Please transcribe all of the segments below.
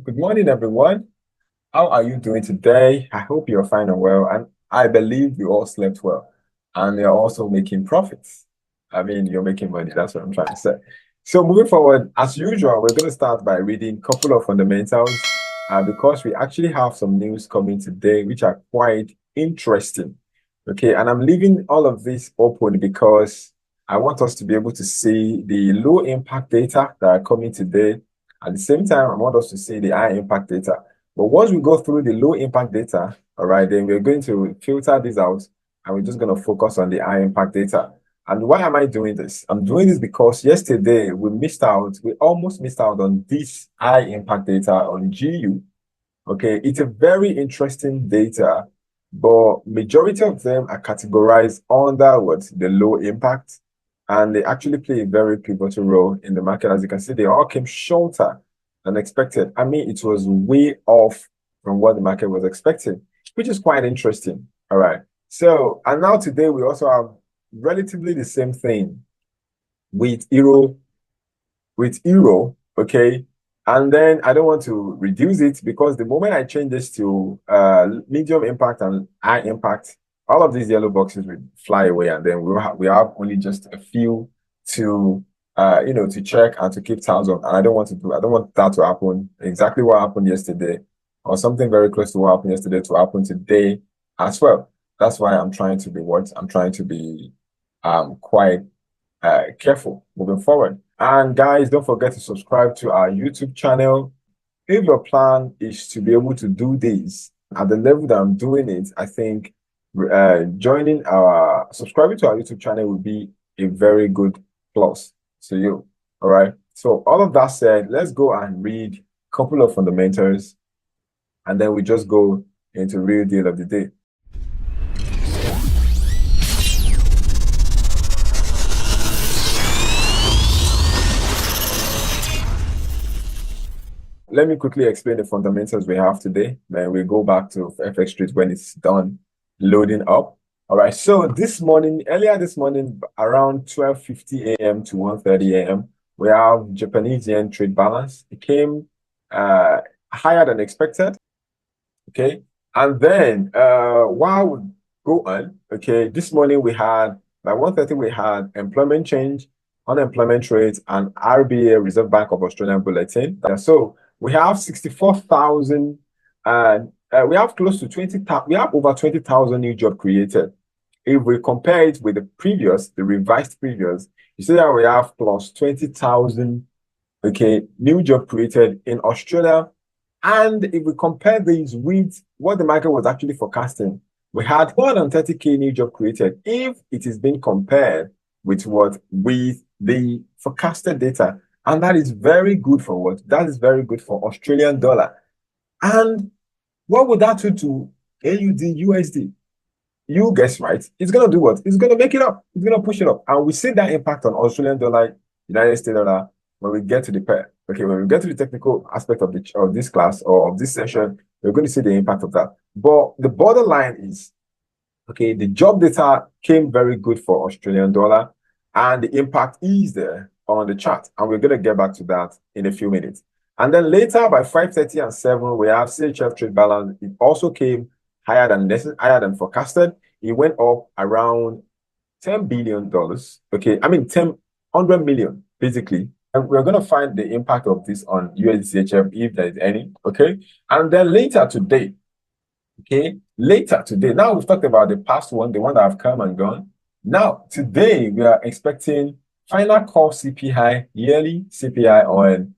Good morning, everyone. How are you doing today? I hope you're fine and well, and I believe you all slept well, and you're also making profits. I mean, you're making money. That's what I'm trying to say. So moving forward, as usual, we're going to start by reading a couple of fundamentals, because we actually have some news coming today, which are quite interesting. Okay, and I'm leaving all of this open because I want us to be able to see the low impact data that are coming today. At the same time, I want us to see the high impact data. But once we go through the low impact data, all right, then we're going to filter this out and we're just going to focus on the high impact data. And why am I doing this? I'm doing this because yesterday we almost missed out on this high impact data on GU. Okay, it's a very interesting data, but majority of them are categorized under the low impact, and they actually play a very pivotal role in the market. As you can see, they all came shorter than expected. I mean, it was way off from what the market was expecting, which is quite interesting. All right. So, and now today we also have relatively the same thing with euro, okay? And then I don't want to reduce it because the moment I change this to medium impact and high impact, all of these yellow boxes will fly away, and then we have only just a few to to check and to keep tabs on. And I don't want that to happen exactly what happened yesterday or something very close to what happened yesterday to happen today as well. That's why I'm trying to be quite careful moving forward. And guys, don't forget to subscribe to our YouTube channel. If your plan is to be able to do this at the level that I'm doing it, I think subscribing to our YouTube channel will be a very good plus to you. All right. So all of that said, let's go and read a couple of fundamentals, and then we just go into real deal of the day. Let me quickly explain the fundamentals we have today. Then we go back to FX Street when it's done loading up. All right. So earlier this morning, around 12:50 a.m. to 1:30 a.m., we have Japanese yen trade balance. It came higher than expected. Okay. And then while we go on, okay, this morning by 1:30 we had employment change, unemployment rate, and RBA, Reserve Bank of Australia bulletin. So we have 64,000 and we have close to 20,000. We have over 20,000 new jobs created. If we compare it with the revised previous, you see that we have plus 20,000, okay, new job created in Australia. And if we compare these with what the market was actually forecasting, we had 130K new job created. If it is being compared with the forecasted data, and that is very good for what? That is very good for Australian dollar. And what would that do to AUD USD? You guess right. It's going to do what? It's going to make it up. It's going to push it up. And we see that impact on Australian dollar, United States dollar when we get to the pair. Okay, when we get to the technical aspect of this class or of this session, we're going to see the impact of that. But the borderline is, okay, the job data came very good for Australian dollar, and the impact is there on the chart. And we're going to get back to that in a few minutes. And then later by 5:30 and 7, we have CHF trade balance. It also came higher than forecasted. It went up around $10 billion. Okay, I mean 100 million, basically. And we're going to find the impact of this on USDCHF if there is any. Okay, and then later today, now we've talked about the past one, the one that have come and gone. Now, today we are expecting final core CPI, yearly CPI on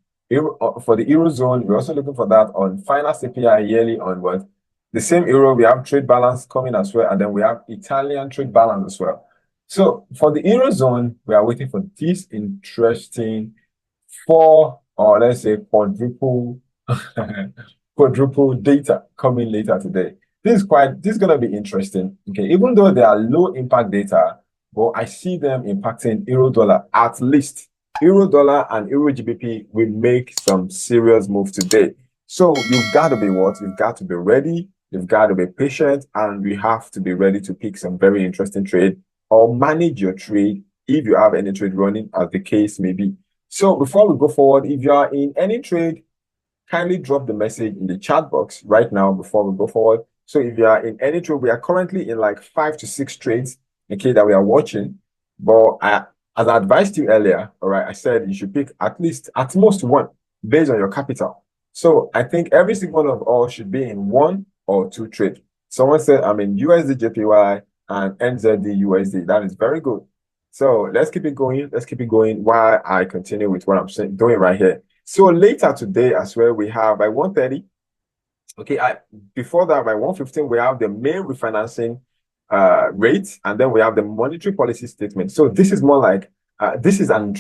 for the Eurozone. We're also looking for that on final CPI yearly on what? The same Euro, we have trade balance coming as well, and then we have Italian trade balance as well. So for the Eurozone, we are waiting for this interesting let's say quadruple data coming later today. This is going to be interesting. Okay, even though they are low impact data, but I see them impacting euro dollar. At least euro dollar and euro GBP will make some serious move today. So you've got to be what? You've got to be ready. You've got to be patient, and we have to be ready to pick some very interesting trade or manage your trade if you have any trade running, as the case may be. So before we go forward, if you are in any trade, kindly drop the message in the chat box right now before we go forward. So if you are in any trade, we are currently in like 5 to 6 trades, okay, that we are watching. But as I advised you earlier, all right, I said you should pick at most one based on your capital. So I think every single one of us should be in 1 or 2 trades. Someone said I'm in USD JPY and NZD USD. That is very good. So let's keep it going. Let's keep it going while I continue with what I'm doing right here. So later today as well, we have by 1:30. Okay, before that, by 1:15, we have the main refinancing rate, and then we have the monetary policy statement. So this is more like this is an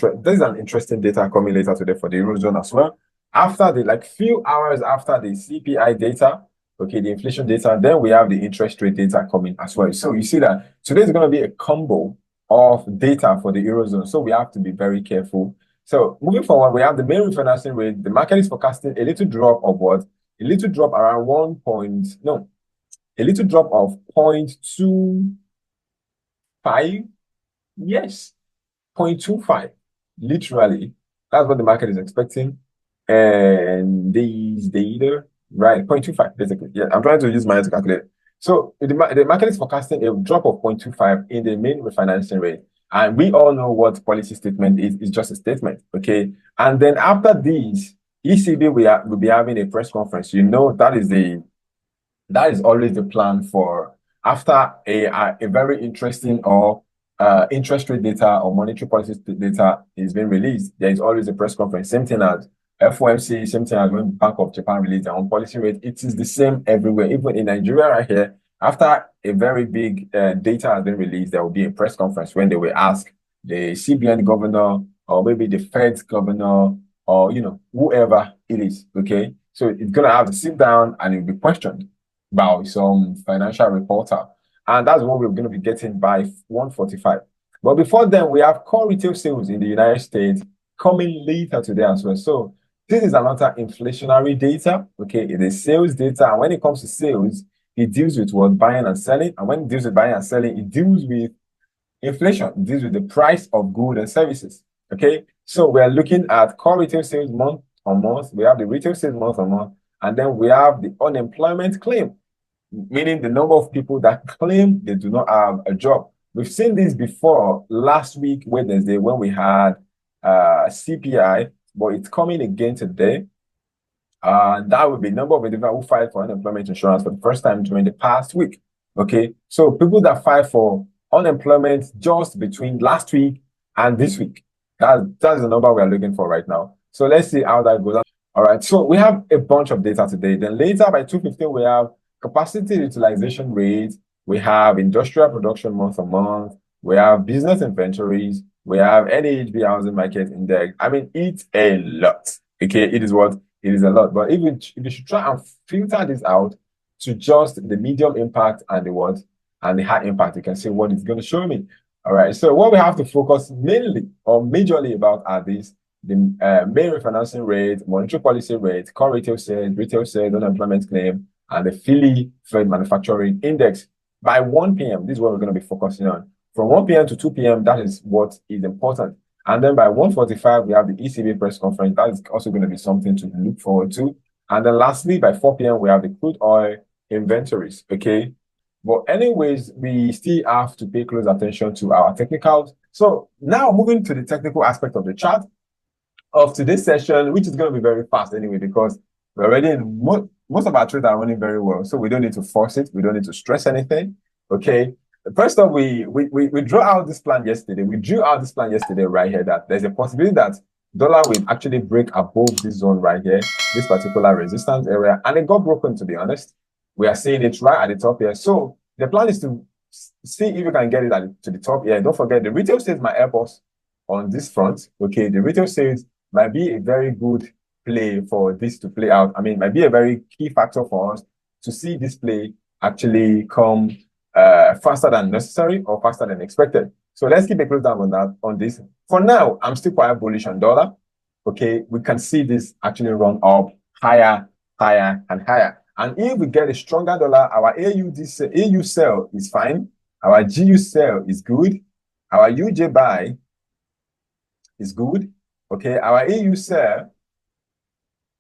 interesting data coming later today for the Eurozone as well. After the few hours after the CPI data, okay, the inflation data, then we have the interest rate data coming as well. So you see that today is going to be a combo of data for the Eurozone. So we have to be very careful. So moving forward, we have the main refinancing rate. The market is forecasting a little drop of what? A little drop around a little drop of 0.25. Yes, 0.25. Literally, that's what the market is expecting. And these data, right? 0.25, basically. Yeah, I'm trying to use mine to calculate. So the market is forecasting a drop of 0.25 in the main refinancing rate. And we all know what policy statement is. It's just a statement, okay? And then after this, ECB will be having a press conference. You know, that is always the plan for after a very interesting or interest rate data or monetary policy data is being released. There is always a press conference. Same thing as FOMC, same thing as when Bank of Japan released their own policy rate. It is the same everywhere. Even in Nigeria right here, after a very big data has been released, there will be a press conference when they will ask the CBN governor or maybe the Fed governor or whoever it is. Okay, so it's gonna have to sit down and it'll be questioned by some financial reporter, and that's what we're going to be getting by 1:45. But before then, we have core retail sales in the United States coming later today as well. So this is another inflationary data. Okay, it is sales data, and when it comes to sales, it deals with what? Buying and selling. And when it deals with buying and selling, it deals with inflation. It deals with the price of goods and services. Okay, so we're looking at core retail sales month on month. We have the retail sales month on month, and then we have the unemployment claim, meaning the number of people that claim they do not have a job. We've seen this before last week, Wednesday, when we had CPI, but it's coming again today. That would be number of individuals who filed for unemployment insurance for the first time during the past week. Okay, so people that filed for unemployment just between last week and this week. That's the number we are looking for right now. So let's see how that goes. All right, so we have a bunch of data today. Then later by 2:15, we have capacity utilization rate. We have industrial production month on month. We have business inventories. We have NAHB housing market index. I mean, it's a lot. Okay, it is what? It is a lot. But if you should try and filter this out to just the medium impact and the what? And the high impact, you can see what it's going to show me. All right, so what we have to focus mainly or majorly about are these: the main refinancing rate, monetary policy rate, core retail sales, unemployment claim, and the Philly Fed Manufacturing Index. By 1 p.m., this is what we're going to be focusing on. From 1 p.m. to 2 p.m., that is what is important. And then by 1:45, we have the ECB press conference. That is also going to be something to look forward to. And then lastly, by 4 p.m., we have the crude oil inventories, okay? But anyways, we still have to pay close attention to our technicals. So now moving to the technical aspect of the chart of today's session, which is going to be very fast anyway, because we're already in most of our trades are running very well. So we don't need to force it. We don't need to stress anything. Okay. First off, we drew out this plan yesterday. We drew out this plan yesterday right here that there's a possibility that dollar will actually break above this zone right here, this particular resistance area. And it got broken, to be honest. We are seeing it right at the top here. So the plan is to see if you can get it to the top here. Don't forget, the retail sales might help us on this front. Okay. The retail sales might be a very good play for this to play out. I mean, it might be a very key factor for us to see this play actually come faster than necessary or faster than expected. So let's keep a close down on this. For now, I'm still quite bullish on dollar. Okay, we can see this actually run up higher, higher, and higher. And if we get a stronger dollar, our AU sell is fine. Our GU sell is good. Our UJ buy is good. Okay, our AU sell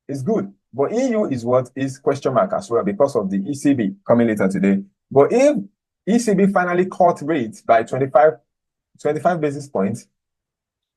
is good. But EU is what is question mark as well because of the ECB coming later today. But if ECB finally cut rates by 25 basis points,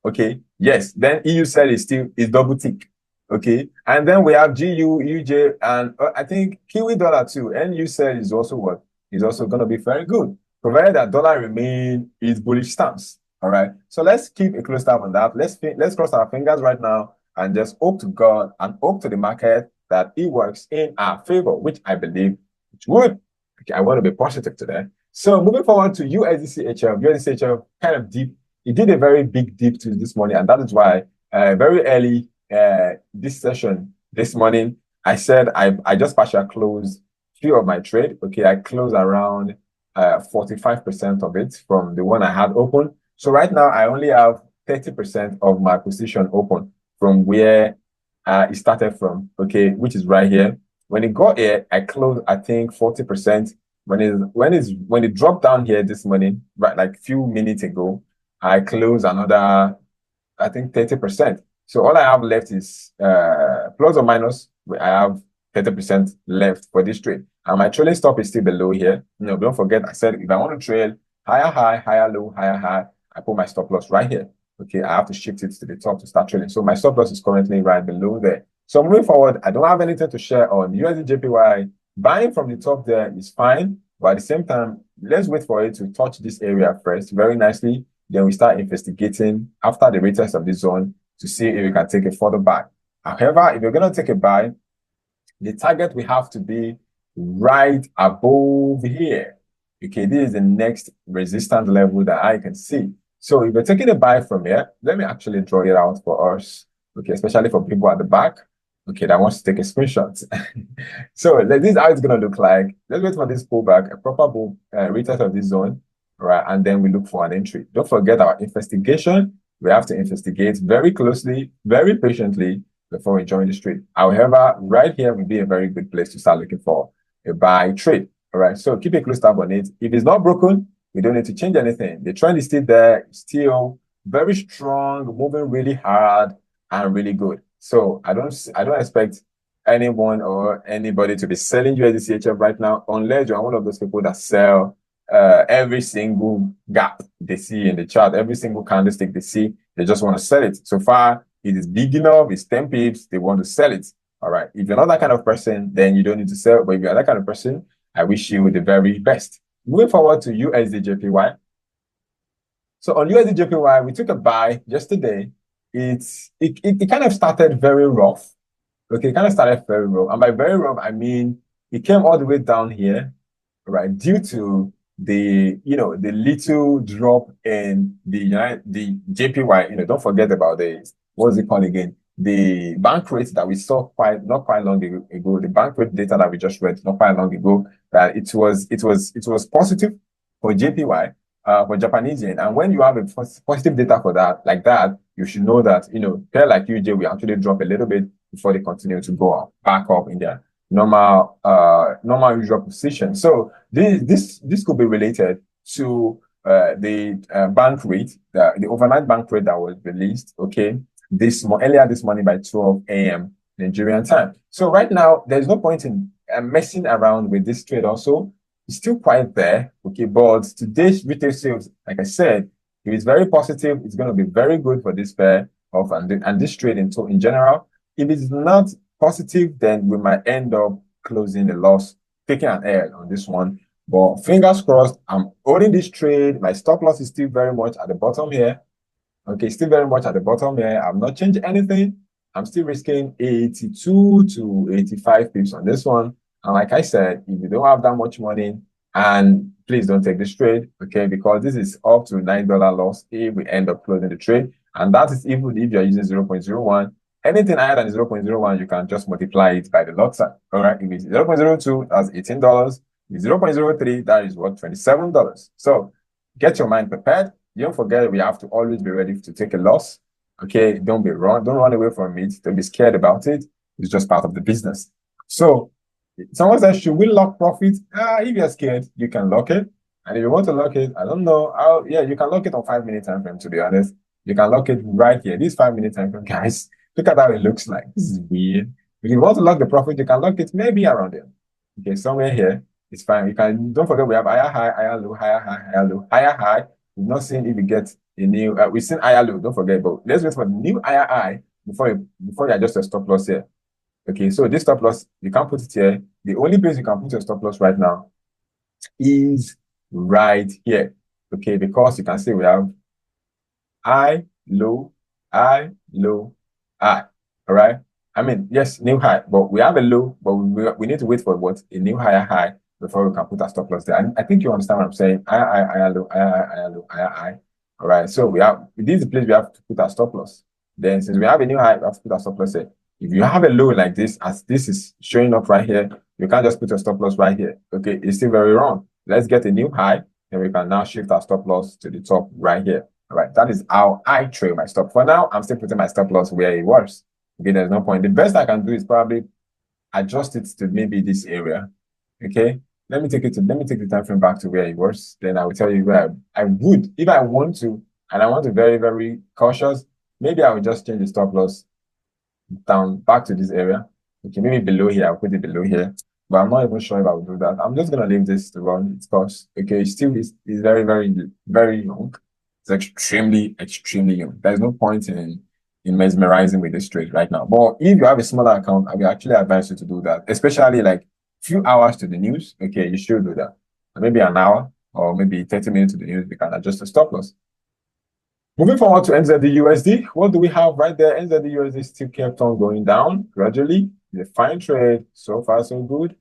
okay, yes, then EU sell is double tick. Okay, and then we have GU, UJ, and I think Kiwi dollar too. NU sell is also what is also going to be very good, provided that dollar remain its bullish stance. All right, so let's keep a close tab on that. Let's cross our fingers right now and just hope to God and hope to the market that it works in our favor, which I believe it would. Okay, I want to be positive today. So moving forward to USDCHF kind of deep. It did a very big dip to this morning, and that is why very early this session this morning, I said I just partially closed few of my trade. Okay, I closed around 45% of it from the one I had open. So right now I only have 30% of my position open from where it started from. Okay, which is right here. When it got here, I closed I think 40%. When it dropped down here this morning, right, like a few minutes ago, I close another, I think 30%. So all I have left is plus or minus. I have 30% left for this trade. And my trailing stop is still below here. Don't forget, I said if I want to trail higher high, higher low, higher high, I put my stop loss right here. Okay, I have to shift it to the top to start trailing. So my stop loss is currently right below there. So moving forward, I don't have anything to share on USD Buying from the top there is fine, but at the same time, let's wait for it to touch this area first very nicely. Then we start investigating after the retest of this zone to see if we can take a further buy. However, if you're going to take a buy, the target we have to be right above here. Okay, this is the next resistance level that I can see. So if you're taking a buy from here, let me actually draw it out for us. Okay, especially for people at the back. Okay, that wants to take a screenshot. So this is how it's going to look like. Let's wait for this pullback, a proper bull retest of this zone. Right, and then we look for an entry. Don't forget our investigation. We have to investigate very closely, very patiently before we join the trade. However, right here would be a very good place to start looking for a buy trade. All right, so keep a close tab on it. If it's not broken, we don't need to change anything. The trend is still there, still very strong, moving really hard and really good. So I don't expect anyone or anybody to be selling USDCHF right now, unless you're one of those people that sell every single gap they see in the chart, every single candlestick they see, they just want to sell it. So far, it is big enough, it's 10 pips, they want to sell it. All right. If you're not that kind of person, then you don't need to sell. But if you're that kind of person, I wish you the very best. Moving forward to USDJPY. So on USDJPY, we took a buy yesterday. It kind of started very rough. Okay, it kind of started very rough. And by very rough, I mean it came all the way down here, right, due to the little drop in the JPY. Don't forget about the what's it called again, the bank rate that we saw not quite long ago, the bank rate data that we just read not quite long ago, that it was positive for JPY, for Japanese yen. And when you have a positive data for that like that, you should know that pair like UJ will actually drop a little bit before they continue to go up, back up in their normal usual position. So this could be related to the bank rate, the overnight bank rate that was released, okay, earlier this morning by 12 a.m. Nigerian time. So right now, there's no point in messing around with this trade also. It's still quite there, okay, but today's retail sales, like I said, if it's very positive, it's going to be very good for this pair of and this trade in general. If it's not positive, then we might end up closing a loss, taking an L on this one. But fingers crossed, I'm holding this trade. My stop loss is still very much at the bottom here. Okay, still very much at the bottom here. I've not changed anything. I'm still risking 82 to 85 pips on this one. And like I said, if you don't have that much money, and please don't take this trade, okay, because this is up to $9 loss if we end up closing the trade. And that is even if you're using 0.01. Anything higher than 0.01, you can just multiply it by the lot size. All right, if it's 0.02, that's $18. If it's 0.03, that is what, $27. So get your mind prepared. Don't forget, we have to always be ready to take a loss. Okay, don't run away from it. Don't be scared about it. It's just part of the business. So someone says, should we lock profit? If you're scared, you can lock it. And if you want to lock it, I don't know. Yeah, you can lock it on 5-minute time frame, to be honest. You can lock it right here. This 5-minute time frame, guys. Look at how it looks like. This is weird. If you want to lock the profit, you can lock it maybe around there. Okay, somewhere here, it's fine. You can, don't forget, we have higher high, higher low, higher high, higher low, higher high. We've not seen if we get a new, we've seen higher low, don't forget, but let's wait for the new higher high before you adjust your stop loss here. Okay, so this stop loss, you can't put it here. The only place you can put your stop loss right now is right here. Okay, because you can see we have high, low, high, low, high. All right. I mean, yes, new high, but we have a low, but we need to wait for what? A new higher high before we can put our stop loss there. And I think you understand what I'm saying. Higher, low, higher, low, higher, high. All right. So this is the place we have to put our stop loss. Then since we have a new high, we have to put our stop loss here. If you have a low like this, as this is showing up right here, you can't just put your stop loss right here. Okay, it's still very wrong. Let's get a new high, and we can now shift our stop loss to the top right here. All right, that is how I trail my stop. For now, I'm still putting my stop loss where it was. Okay, there's no point. The best I can do is probably adjust it to maybe this area. Okay, let me take the time frame back to where it was. Then I will tell you where I would, if I want to, and I want to very, very cautious, maybe I will just change the stop loss down back to this area. Okay, maybe below here, I'll put it below here. But I'm not even sure if I will do that. I'm just gonna leave this to run its course. Okay, still is very, very, very young. It's extremely, extremely young. There's no point in mesmerizing with this trade right now. But if you have a smaller account, I will actually advise you to do that, especially like few hours to the news. Okay, you should do that. Maybe an hour or maybe 30 minutes to the news, we can adjust the stop loss. Moving forward to NZD-USD, what do we have right there? NZD-USD still kept on going down gradually. It's a fine trade. So far, so good.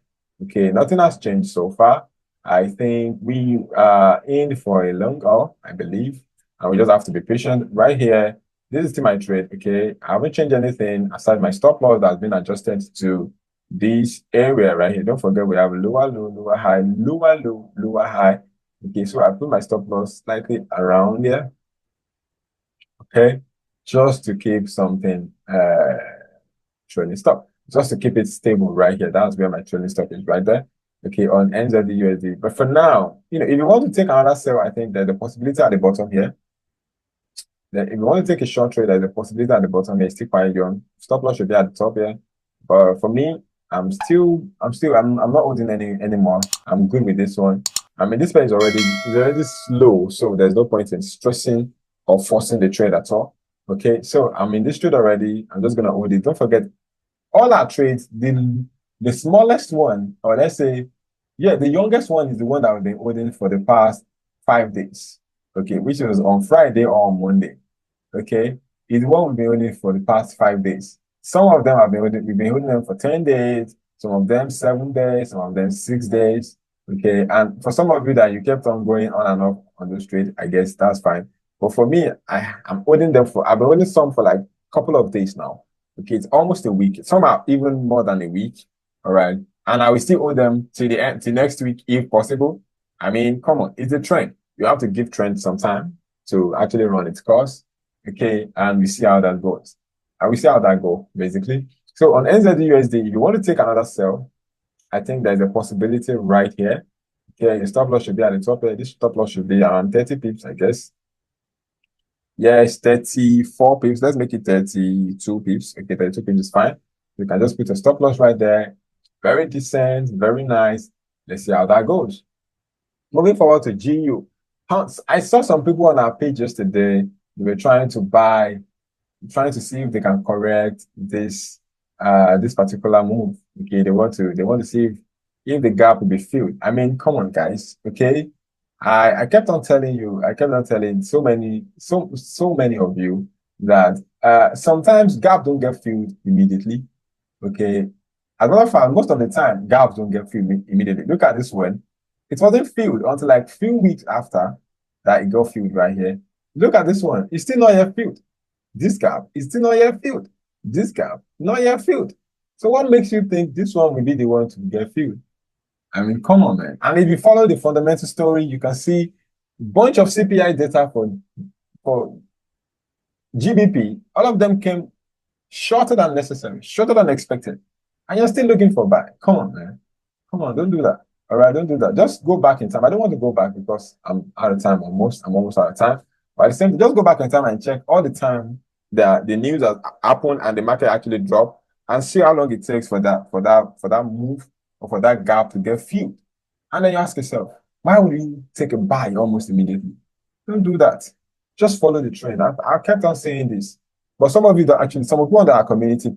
Okay, nothing has changed so far. I think we are in for a long haul, I believe. And we just have to be patient. Right here, this is still my trade, okay? I haven't changed anything aside my stop loss that has been adjusted to this area right here. Don't forget we have lower low, lower high, lower low, lower high. Okay, so I put my stop loss slightly around here. Okay, just to keep something trailing stop, just to keep it stable right here. That's where my trailing stop is right there. Okay, on NZD-USD. But for now, if you want to take another sell, I think there's a possibility at the bottom here. Then if you want to take a short trade, there's a possibility at the bottom here. Still quite young. Stop loss should be at the top here. But for me, I'm not holding any anymore. I'm good with this one. I mean, this pair is already slow, so there's no point in stressing or forcing the trade at all. Okay, so I'm in this trade already. I'm just gonna hold it. Don't forget, all our trades, the smallest one, or let's say, yeah, the youngest one is the one that we've been holding for the past 5 days. Okay, which was on Friday or on Monday. Okay, it's what we've been holding for the past 5 days. Some of them we've been holding them for 10 days, some of them 7 days, some of them 6 days. Okay, and for some of you that you kept on going on and off on those trades, I guess that's fine. But for me, I'm holding them I've been holding some for like a couple of days now. Okay, it's almost a week. Some are even more than a week. All right, and I will still hold them till the end, till next week if possible. I mean, come on, it's a trend. You have to give trend some time to actually run its course. Okay, and we see how that goes. And we see how that goes, basically. So on NZD-USD, if you want to take another sell, I think there's a possibility right here. Okay, your stop loss should be at the top here. This stop loss should be around 30 pips, I guess. Yes, 34 pips. Let's make it 32 pips. Okay, 32 pips is fine. You can just put a stop loss right there. Very decent, very nice. Let's see how that goes. Moving forward to GU. I saw some people on our page yesterday. They were trying to see if they can correct this particular move. Okay, they want to see if the gap will be filled. I mean, come on, guys. Okay, I kept on telling so many of you that sometimes gap don't get filled immediately. Okay, as a matter of fact, most of the time gaps don't get filled immediately. Look at this one. It wasn't filled until like few weeks after that it got filled right here. Look at this one. It's still not yet filled. This gap is still not yet filled. This gap, not yet filled. So what makes you think this one will be the one to get filled? I mean, come on, man. And if you follow the fundamental story, you can see a bunch of CPI data for GBP. All of them came shorter than necessary, shorter than expected. And you're still looking for buy. Come on, man. Come on, don't do that. All right, don't do that. Just go back in time. I don't want to go back because I'm out of time almost. I'm almost out of time. But at the same time, just go back in time and check all the time that the news has happened and the market actually dropped. and see how long it takes for that move or for that gap to get filled. And then you ask yourself, why would you take a buy almost immediately? Don't do that. Just follow the trend. I kept on saying this, but some of you that actually, some of you on our community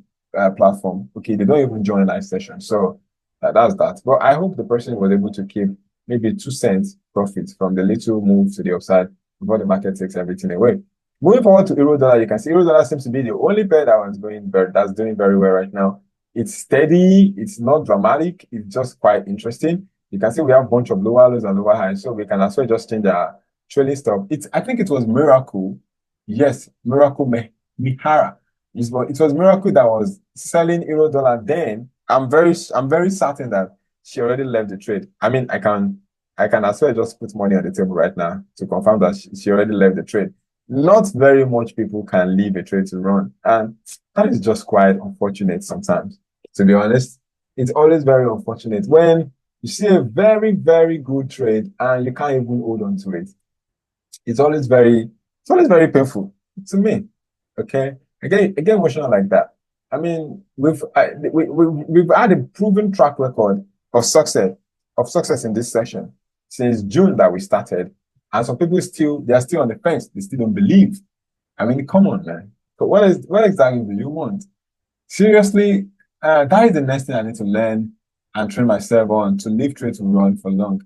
platform, okay, they don't even join live session. So that's that. But I hope the person was able to keep maybe 2 cents profit from the little move to the upside before the market takes everything away. Moving forward to euro dollar, you can see euro dollar seems to be the only pair that's doing very well right now. It's steady, it's not dramatic, it's just quite interesting. You can see we have a bunch of lower lows and lower highs, so we can as well just change our trailing stop. I think it was Miracle. Yes, Miracle Mihara. It was Miracle that was selling euro dollar then. I'm very certain that she already left the trade. I mean, I can as well just put money on the table right now to confirm that she already left the trade. Not very much people can leave a trade to run, and that is just quite unfortunate sometimes. To be honest, it's always very unfortunate when you see a very, very good trade and you can't even hold on to it. It's always very painful to me. Okay. Again, emotional like that. I mean, we've had a proven track record of success in this session since June that we started. And some people they're still on the fence. They still don't believe. I mean, come on, man. But what exactly do you want? Seriously, that is the next thing I need to learn and train myself on to leave trade to run for long.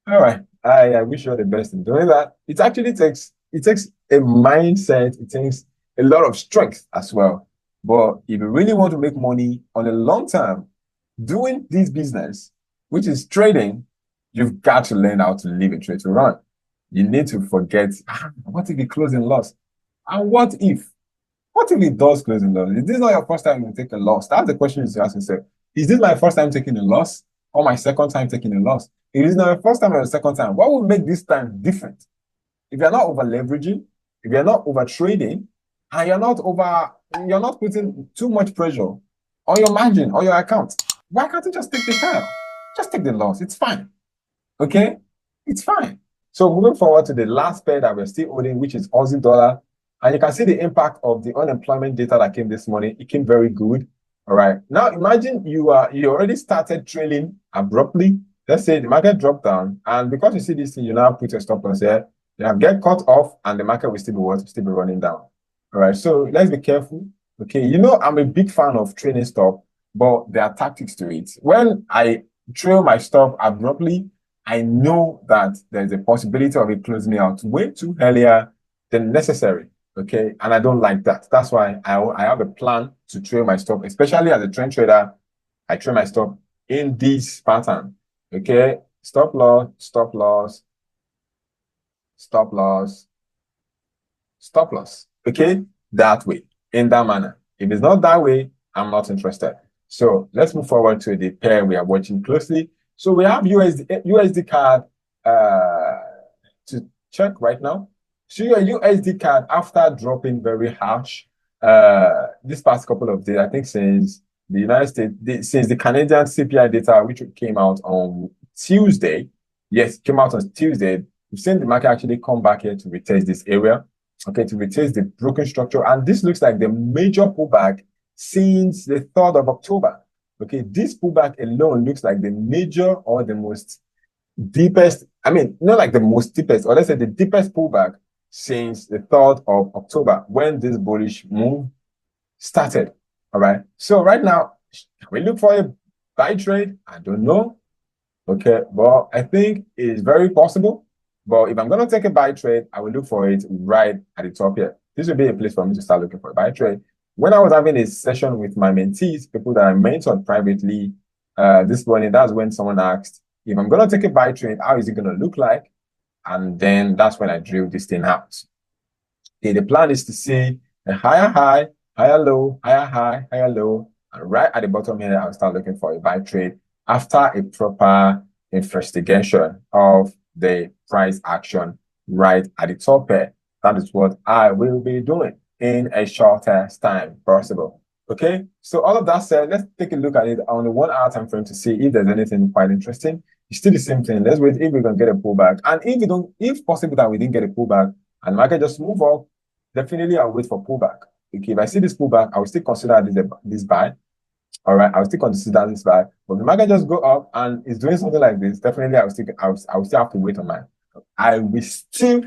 All right. I wish you all the best in doing that. It actually takes a mindset, it takes a lot of strength as well. But if you really want to make money on a long term, doing this business, which is trading, you've got to learn how to leave a trade to run. You need to forget, what if it closes in loss? And what if it does close in loss? Is this not your first time you take a loss? That's the question you should ask yourself. Is this my first time taking a loss or my second time taking a loss? If it is not the first time or the second time, what will make this time different? If you're not over leveraging, if you're not over trading, and you're not putting too much pressure on your margin or your account, why can't you just take the time? Just take the loss. It's fine. Okay? It's fine. So moving forward to the last pair that we're still holding, which is Aussie dollar. And you can see the impact of the unemployment data that came this morning. It came very good. All right. Now imagine you already started trailing abruptly. Let's say the market dropped down, and because you see this thing, you now put your stop loss here. You have get cut off, and the market will still be what? Still be running down. All right. So let's be careful. Okay. You know, I'm a big fan of trailing stop, but there are tactics to it. When I trail my stop abruptly, I know that there's a possibility of it closing me out way too earlier than necessary. Okay. And I don't like that. That's why I have a plan to trail my stop, especially as a trend trader. I trail my stop in this pattern. Okay. Stop loss, stop loss, stop loss, stop loss. Okay. That way, in that manner. If it's not that way, I'm not interested. So let's move forward to the pair we are watching closely. So we have USD card to check right now. So your USD card, after dropping very harsh this past couple of days, I think since the United States, since the Canadian CPI data, which came out on Tuesday, yes, came out on Tuesday, we've seen the market actually come back here to retest this area, okay, to retest the broken structure. And this looks like the major pullback since the 3rd of October. Okay, this pullback alone looks like the major or the most deepest, I mean, not like the most deepest, or let's say the deepest pullback since the 3rd of October when this bullish move started. All right. So right now, can we look for a buy trade? I don't know. Okay, but I think it's very possible. But if I'm going to take a buy trade, I will look for it right at the top here. This will be a place for me to start looking for a buy trade. When I was having a session with my mentees, people that I mentored privately this morning, that's when someone asked, if I'm going to take a buy trade, how is it going to look like? And then that's when I drill this thing out. Okay, the plan is to see a higher high, higher low, higher high, higher low. And right at the bottom here, I'll start looking for a buy trade after a proper investigation of the price action right at the top here. That is what I will be doing in a shortest time possible. Okay, so all of that said, let's take a look at it on the 1 hour time frame to see if there's anything quite interesting. It's still the same thing. Let's wait if we're gonna get a pullback. And if possible that we didn't get a pullback and the market just move up, definitely I'll wait for pullback. Okay, if I see this pullback, I will still consider this buy. All right, I'll still consider this buy. But if the market just go up and it's doing something like this, definitely I will still have to wait on mine. I will still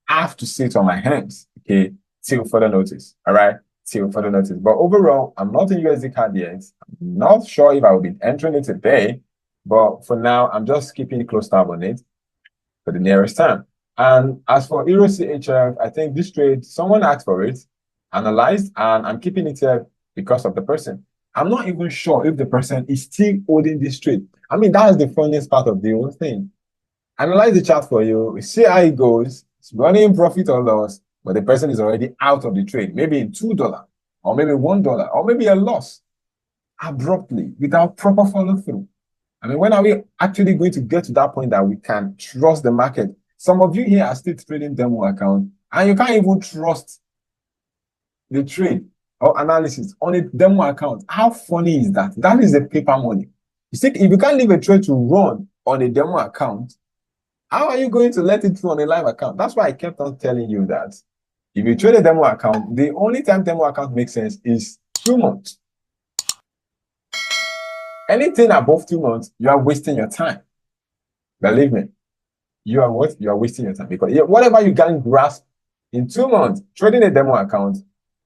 have to sit on my hands, okay, till further notice. All right, till further notice. But overall, I'm not in USD card yet. I'm not sure if I will be entering it today. But for now, I'm just keeping a close tab on it for the nearest time. And as for Euro CHF, I think this trade, someone asked for it, analyzed, and I'm keeping it here because of the person. I'm not even sure if the person is still holding this trade. I mean, that's the funniest part of the whole thing. Analyze the chart for you, see how it goes. It's running in profit or loss, but the person is already out of the trade, maybe in $2, or maybe $1, or maybe a loss abruptly without proper follow through. I mean, when are we actually going to get to that point that we can trust the market? Some of you here are still trading demo account, and you can't even trust the trade or analysis on a demo account. How funny is that? That is the paper money. You see, if you can't leave a trade to run on a demo account, how are you going to let it run on a live account? That's why I kept on telling you that if you trade a demo account, the only time demo account makes sense is 2 months. Anything above 2 months, you are wasting your time. Believe me, you are what? You are wasting your time because whatever you can grasp in 2 months, trading a demo account,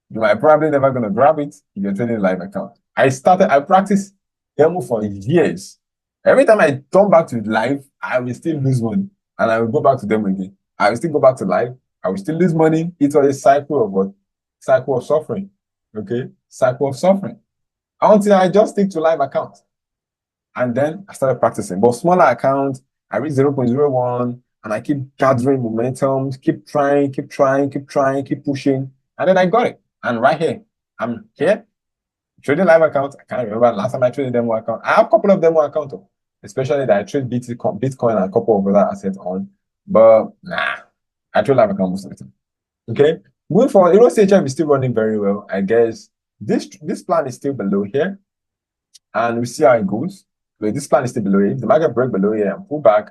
you might probably never gonna grab it if you're trading a live account. I practiced demo for years. Every time I turn back to live, I will still lose money. And I will go back to demo again. I will still go back to live. I will still lose money. It's a cycle of what? Cycle of suffering. Okay? Cycle of suffering. Until I just stick to live accounts. And then I started practicing. But smaller accounts, I reached 0.01 and I keep gathering momentum, keep trying, keep pushing. And then I got it. And right here, I'm here, trading live accounts. I can't remember the last time I traded demo account. I have a couple of demo accounts, especially that I trade Bitcoin and a couple of other assets on. But nah, I trade live account most of the time. Okay. Moving forward, Euro CHF is still running very well. I guess this plan is still below here. And we see how it goes. So this plan is still below here. If the market break below here and pull back,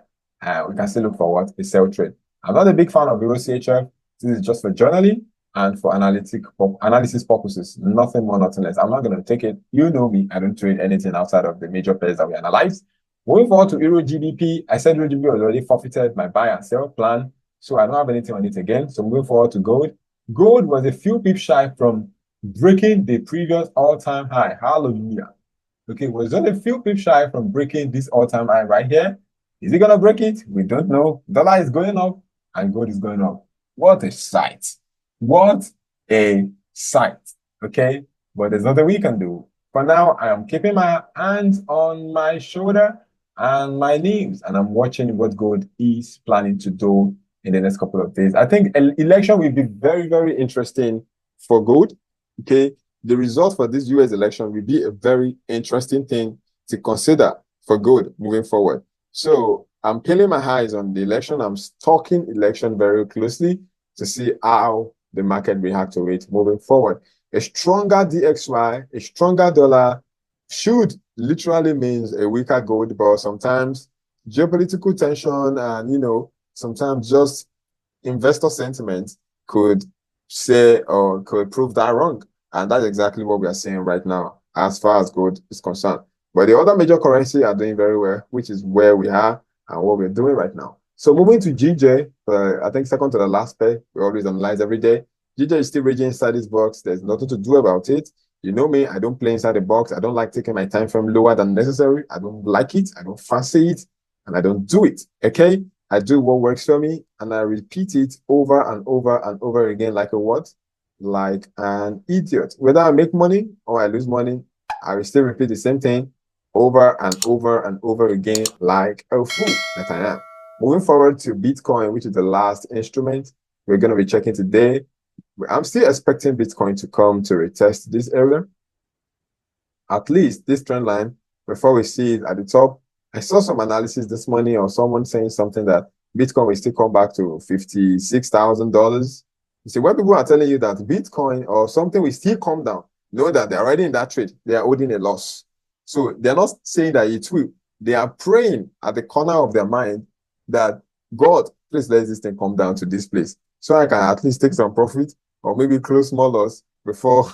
we can still look for what? A sell trade. I'm not a big fan of Euro CHF. This is just for journaling and for analysis purposes. Nothing more, nothing less. I'm not going to take it. You know me. I don't trade anything outside of the major pairs that we analyze. Moving forward to Euro GBP, I said Euro GBP was already forfeited my buy and sell plan. So I don't have anything on it again. So moving forward to gold. Gold was a few pips shy from breaking the previous all-time high. Hallelujah. Okay, was just a few pips shy from breaking this all-time high right here. Is he gonna break it? We don't know. Dollar is going up and gold is going up. What a sight. What a sight. Okay, but there's nothing we can do. For now, I am keeping my hands on my shoulder and my knees, and I'm watching what gold is planning to do in the next couple of days. I think an election will be very, very interesting for gold. Okay, the result for this US election will be a very interesting thing to consider for gold moving forward. So I'm peeling my eyes on the election. I'm stalking election very closely to see how the market react to it moving forward. A stronger DXY, a stronger dollar should literally means a weaker gold, but sometimes geopolitical tension and sometimes just investor sentiment could say or could prove that wrong. And that's exactly what we are seeing right now as far as gold is concerned. But the other major currency are doing very well, which is where we are and what we're doing right now. So moving to GJ, I think second to the last pair, we always analyze every day. GJ is still raging inside this box. There's nothing to do about it. You know me, I don't play inside the box. I don't like taking my time frame lower than necessary. I don't like it. I don't fancy it. And I don't do it. Okay? I do what works for me and I repeat it over and over and over again like a what? Like an idiot. Whether I make money or I lose money, I will still repeat the same thing over and over and over again like a fool that I am. Moving forward to Bitcoin, which is the last instrument we're going to be checking today. I'm still expecting Bitcoin to come to retest this area, at least this trend line, before we see it at the top. I saw some analysis this morning or someone saying something that Bitcoin will still come back to $56,000. You see, when people are telling you that Bitcoin or something will still come down, know that they're already in that trade. They are holding a loss. So they're not saying that it will. They are praying at the corner of their mind that God, please let this thing come down to this place so I can at least take some profit or maybe close small loss before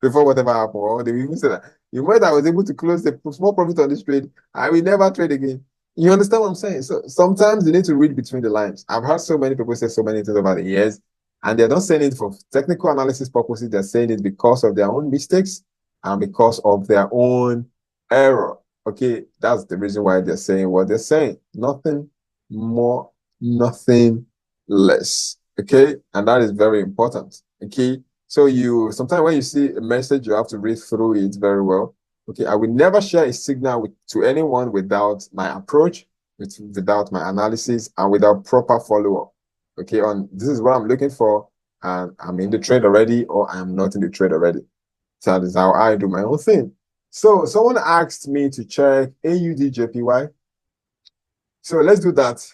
whatever happens. Or they even say that the moment I was able to close the small profit on this trade, I will never trade again. You understand what I'm saying? So sometimes you need to read between the lines. I've heard so many people say so many things over the years, and they're not saying it for technical analysis purposes. They're saying it because of their own mistakes and because of their own error. Okay, that's the reason why they're saying what they're saying. Nothing more, nothing less. Okay, and that is very important. Okay, so you sometimes when you see a message, you have to read through it very well. Okay, I will never share a signal to anyone without my approach, without my analysis, and without proper follow-up. Okay, on this is what I'm looking for, and I'm in the trade already, or I'm not in the trade already. So that is how I do my own thing. So someone asked me to check AUDJPY. So let's do that.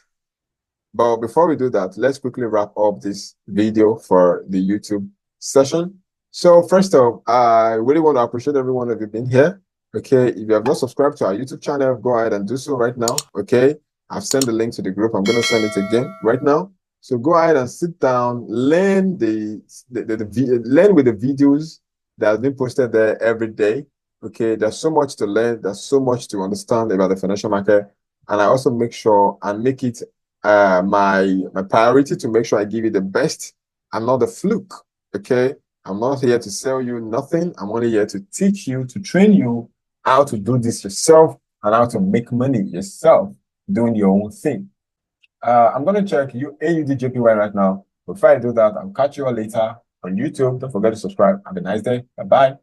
But before we do that, let's quickly wrap up this video for the YouTube session. So first off, I really want to appreciate every one of you being here. Okay, if you have not subscribed to our YouTube channel, go ahead and do so right now. Okay, I've sent the link to the group. I'm going to send it again right now. So go ahead and sit down, learn learn with the videos that have been posted there every day. Okay, there's so much to learn. There's so much to understand about the financial market, and I also make sure and make it my priority to make sure I give you the best and not the fluke. Okay, I'm not here to sell you nothing. I'm only here to teach you, to train you how to do this yourself and how to make money yourself doing your own thing. I'm gonna check you AUDJPY right now. Before I do that, I'll catch you all later on YouTube. Don't forget to subscribe. Have a nice day. Bye bye.